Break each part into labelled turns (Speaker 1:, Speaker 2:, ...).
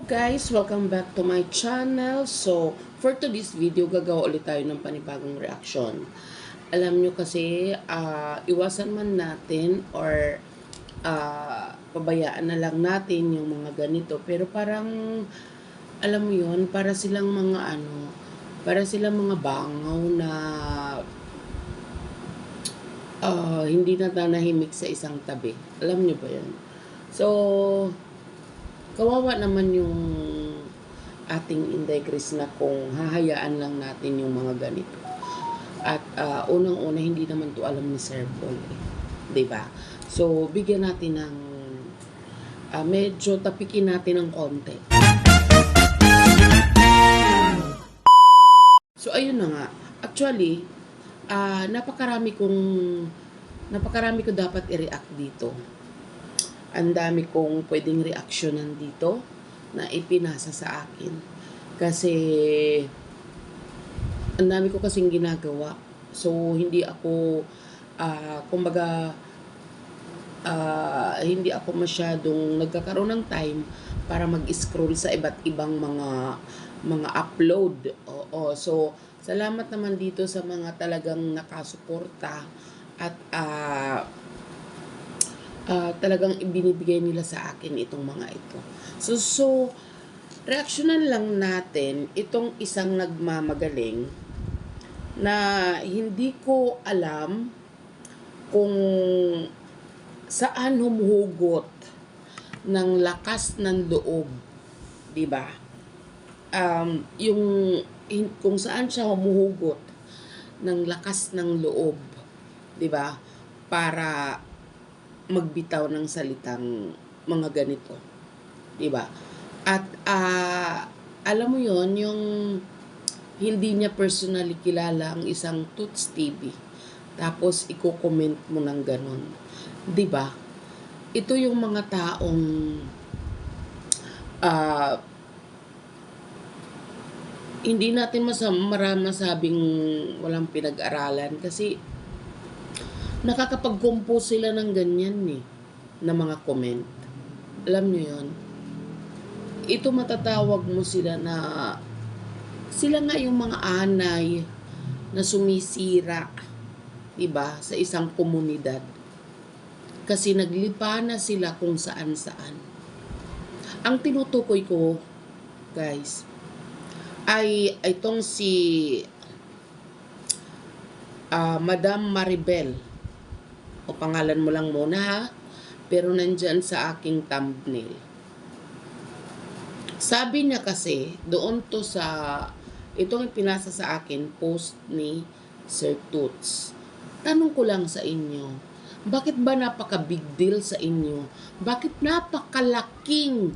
Speaker 1: Guys, welcome back to my channel. So, for today's video, gagawa ulit tayo ng panibagong reaction. Alam nyo kasi, iwasan man natin or pabayaan na lang natin yung mga ganito. Pero parang, alam mo yun, para silang mga bangaw na hindi na nanahimik sa isang tabi. Alam nyo ba yun? So, kawawa naman yung ating Inday Chris na kung hahayaan lang natin yung mga ganito. At unang-una, hindi naman to alam ni Sir Paul. Diba? So, bigyan natin ng medyo tapikin natin ng konti. So, ayun na nga. Actually, napakarami ko dapat i-react dito. Ang dami kong pwedeng reaksyonan dito na ipinasa sa akin. Kasi, ang dami ko kasing ginagawa. So, hindi ako, hindi ako masyadong nagkakaroon ng time para mag-scroll sa iba't ibang mga upload. Oo. So, salamat naman dito sa mga talagang nakasuporta at talagang ibinibigay nila sa akin itong mga ito. So reaksyonan lang natin itong isang nagmamagaling na hindi ko alam kung saan humuhugot ng lakas ng loob, 'di ba? Kung saan siya humuhugot ng lakas ng loob, 'di ba? Para magbitaw ng salitang mga ganito, 'di ba? At alam mo 'yon, yung hindi niya personally kilala ang isang Toots TV. Tapos i-comment mo ng ganon, 'di ba? Ito yung mga taong hindi natin masabing walang pinag-aralan kasi nakakapag-compose sila ng ganyan na mga comment. Alam nyo yun? Ito matatawag mo sila na sila nga yung mga anay na sumisira, diba, sa isang komunidad. Kasi naglipa na sila kung saan-saan. Ang tinutukoy ko, guys, ay itong si Madam Maribel. O pangalan mo lang muna ha, pero nandyan sa aking thumbnail. Sabi niya kasi, doon to sa, itong ipinasa sa akin, post ni Sir Toots. Tanong ko lang sa inyo, bakit ba napaka-big deal sa inyo? Bakit napakalaking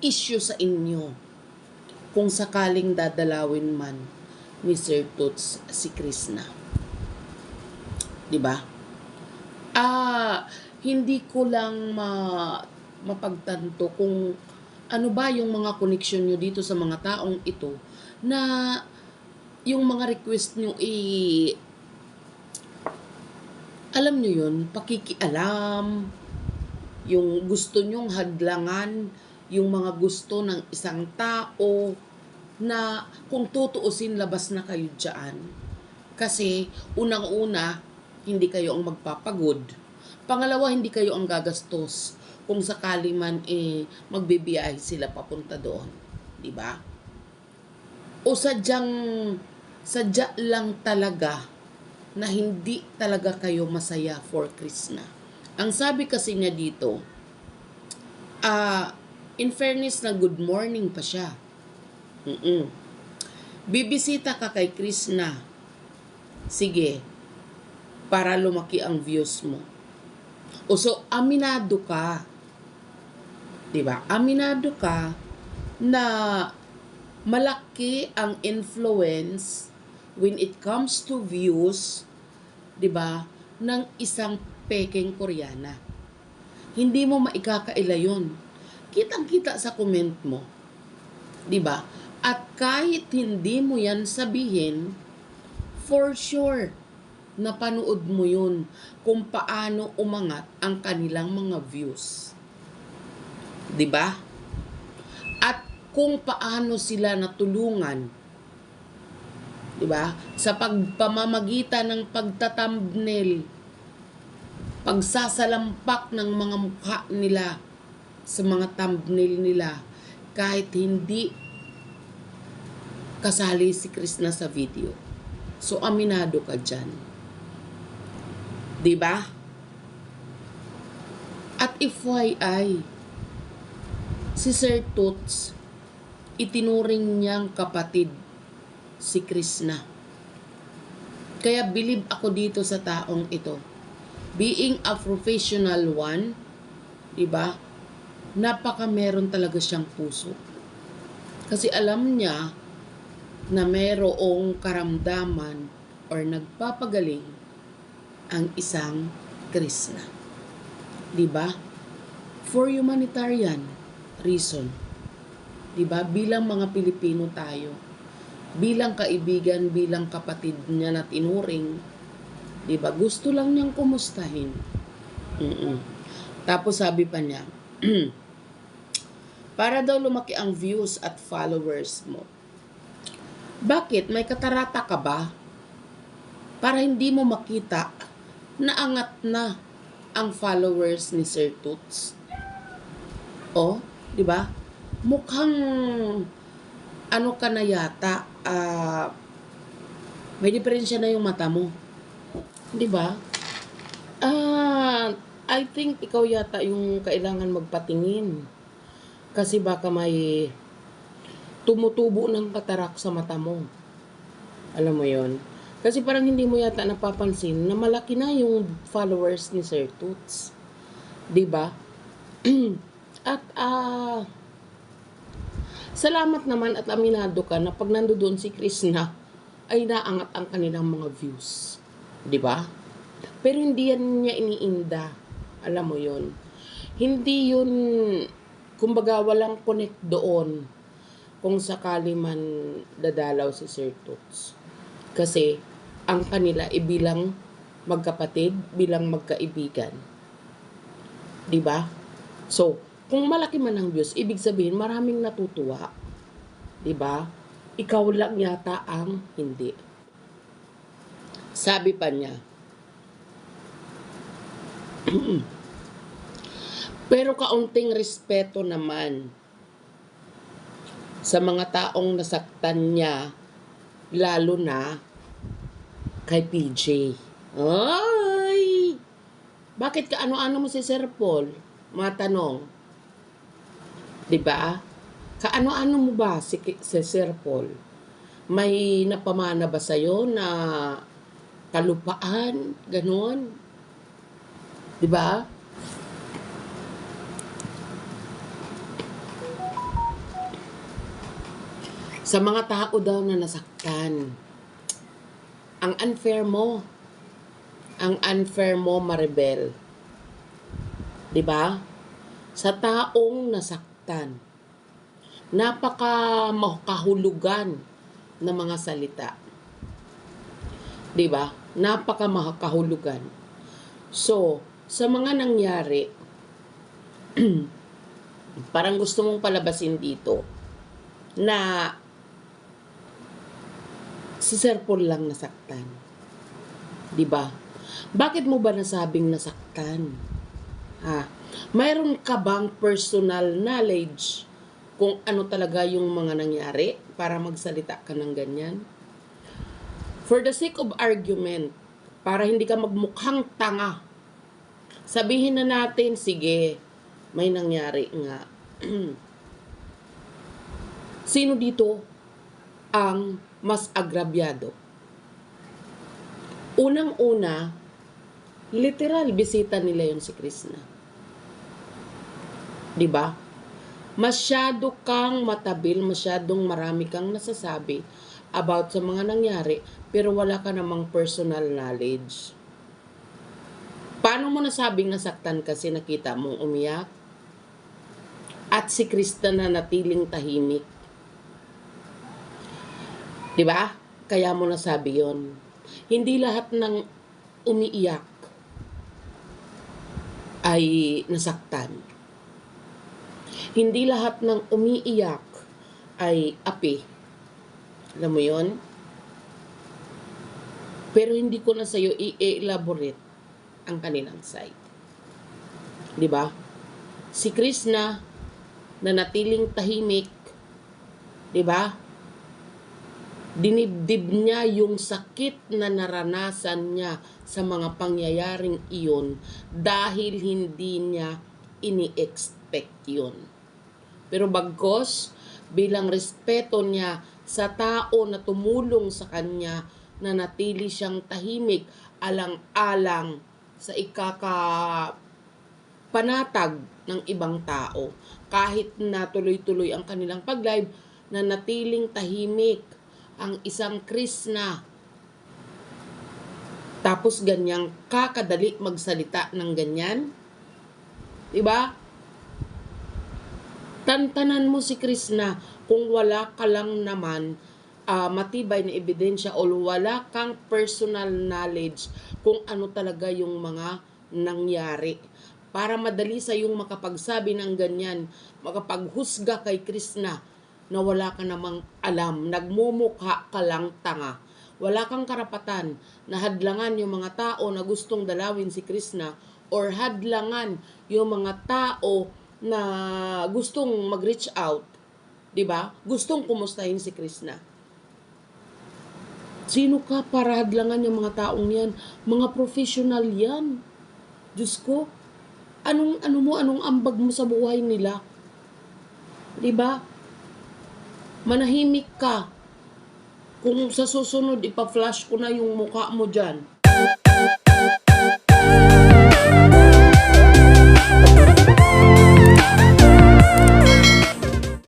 Speaker 1: issue sa inyo kung sakaling dadalawin man ni Sir Toots si Krishna? 'Di ba? Hindi ko lang mapagtanto kung ano ba yung mga connection nyo dito sa mga taong ito na yung mga request nyo alam nyo yun, pakikialam, yung gusto nyong hadlangan, yung mga gusto ng isang tao na kung tutuusin labas na kayo dyan. Kasi unang-una, hindi kayo ang magpapagod. Pangalawa, hindi kayo ang gagastos kung sakali man magbibiyahe sila papunta doon, 'di ba? O sadya lang talaga na hindi talaga kayo masaya for Krishna. Ang sabi kasi niya dito, in fairness na good morning pa siya. Bibisita ka kay Krishna. Sige, para lumaki ang views mo. O so, aminado ka. 'Di ba? Aminado ka na malaki ang influence when it comes to views, 'di ba, ng isang pekeng Koreana. Hindi mo maikakaila 'yon. Kitang-kita sa comment mo. 'Di ba? At kahit hindi mo 'yan sabihin, for sure napanood mo yun kung paano umangat ang kanilang mga views. 'Di ba? kung paano sila natulungan, 'di ba? Sa pamamagitan ng pagta-thumbnail, pagsasalampak ng mga mukha nila sa mga thumbnail nila kahit hindi kasali si Krishna sa video. So aminado ka dyan. 'Di ba? At FYI, si Sir Toots, itinuring niyang kapatid si Krishna. Kaya believe ako dito sa taong ito. Being a professional one, 'di ba? Napaka meron talaga siyang puso. Kasi alam niya na merong karamdaman or nagpapagaling ang isang Krishna. 'Di ba? For humanitarian reason. 'Di ba? Bilang mga Pilipino tayo, bilang kaibigan, bilang kapatid niya na tinuring, 'di ba? Gusto lang niyang kumustahin. Tapos sabi pa niya, para daw lumaki ang views at followers mo. Bakit? May katarata ka ba? Para hindi mo makita na angat na ang followers ni Sir Toots. O, di ba? Mukhang ano ka na yata, may diferensya na yung mata mo. Di ba? I think ikaw yata yung kailangan magpatingin. Kasi baka may tumutubo ng katarak sa mata mo. Alam mo yon? Kasi parang hindi mo yata napapansin na malaki na yung followers ni Sir Toots. 'Di ba? At salamat naman at aminado ka na pag nandoon si Krishna ay naangat ang kanilang mga views. 'Di ba? Pero hindi yan niya iniinda. Alam mo yon? Hindi yun, kumbaga walang connect doon kung sakali man dadalaw si Sir Toots. Kasi ang kanila bilang magkapatid, bilang magkaibigan. 'Di ba? So, kung malaki man ang views, ibig sabihin maraming natutuwa. 'Di ba? Ikaw lang yata ang hindi. Sabi pa niya, pero kaunting respeto naman sa mga taong nasaktan niya, lalo na kay PJ. Ay! Bakit ka ano-ano mo si Sir Paul? Matanong. 'Di ba? Kaano-ano mo ba si Sir Paul? May napamana ba sa'yo na kalupaan? Ganon? 'Di ba? Sa mga tao daw na nasaktan, ang unfair mo, Maribel. 'Di ba? Sa taong nasaktan, napaka makahulugan ng mga salita. 'Di ba? Napaka makahulugan. So, sa mga nangyari, parang gusto mong palabasin dito na si Sir Paul lang nasaktan. 'Di ba? Bakit mo ba nasabing nasaktan? Mayroon ka bang personal knowledge kung ano talaga yung mga nangyari para magsalita ka ng ganyan? For the sake of argument, para hindi ka magmukhang tanga, sabihin na natin, sige, may nangyari nga. Sino dito ang mas agrabyado? Unang-una, literal, bisita nila yun si Krishna. 'Di ba? Masyado kang matabil, masyadong marami kang nasasabi about sa mga nangyari, pero wala ka namang personal knowledge. Paano mo nasabing nasaktan kasi nakita mong umiyak? At si Krishna na natiling tahimik. 'Di ba? Kaya mo nasabi yon. Hindi lahat ng umiiyak ay nasaktan. Hindi lahat ng umiiyak ay api. Alam mo yon? Pero hindi ko na sa'yo i-elaborate ang kanilang side. Di ba? Si Krishna, na natiling tahimik, di ba? Dinibdib niya yung sakit na naranasan niya sa mga pangyayaring iyon dahil hindi niya ini-expect yun. Pero bagkos, bilang respeto niya sa tao na tumulong sa kanya, na natili siyang tahimik alang-alang sa panatag ng ibang tao. Kahit na tuloy-tuloy ang kanilang pag-live, na natiling tahimik ang isang Krishna. Tapos ganyang kakadali magsalita ng ganyan. Diba? Tantanan mo si Krishna kung wala ka lang naman matibay na ebidensya o wala kang personal knowledge kung ano talaga yung mga nangyari. Para madali sa yung makapagsabi ng ganyan, makapaghusga kay Krishna na wala ka namang alam, nagmumukha ka lang tanga. Wala kang karapatan na hadlangan yung mga tao na gustong dalawin si Krishna or hadlangan yung mga tao na gustong mag-reach out. Diba? Gustong kumustahin si Krishna. Sino ka para hadlangan yung mga taong yan? Mga professional yan. Diyos ko, anong ambag mo sa buhay nila? Diba? Manahimik ka. Kung sa susunod, ipa-flash ko na yung mukha mo dyan.